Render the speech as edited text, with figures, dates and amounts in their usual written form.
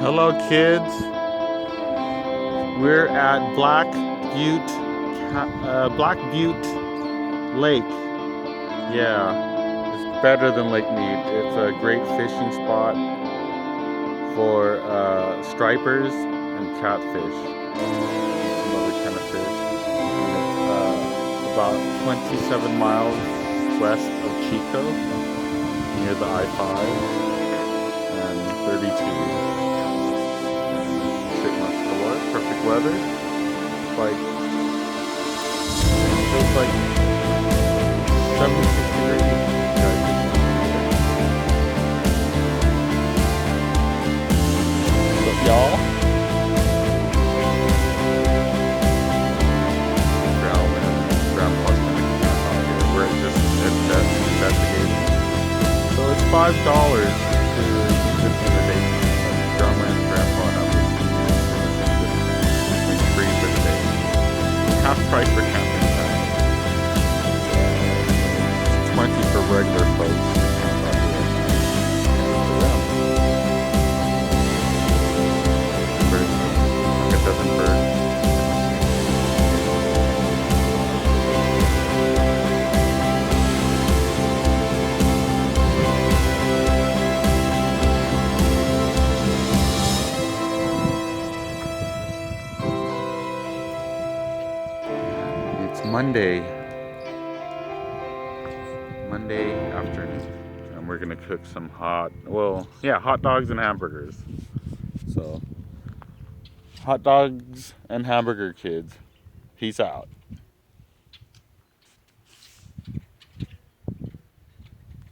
Hello, kids. We're at Black Butte Lake. Yeah, it's better than Lake Mead. It's a great fishing spot for stripers and catfish. Some other kind of fish. And it's about 27 miles west of Chico, near the I-5 and 32. Perfect weather. Feels like 76 degrees. What's up, y'all? Grandpa's gonna camp out here. We're just investigating. So it's $5 to intimidate Grandma and Grandpa have this. Free for the day. Half price for camping time. 20 for regular folks. Birds, like a dozen birds. Monday afternoon, and we're gonna cook some hot dogs and hamburgers. So, hot dogs and hamburger, kids. Peace out.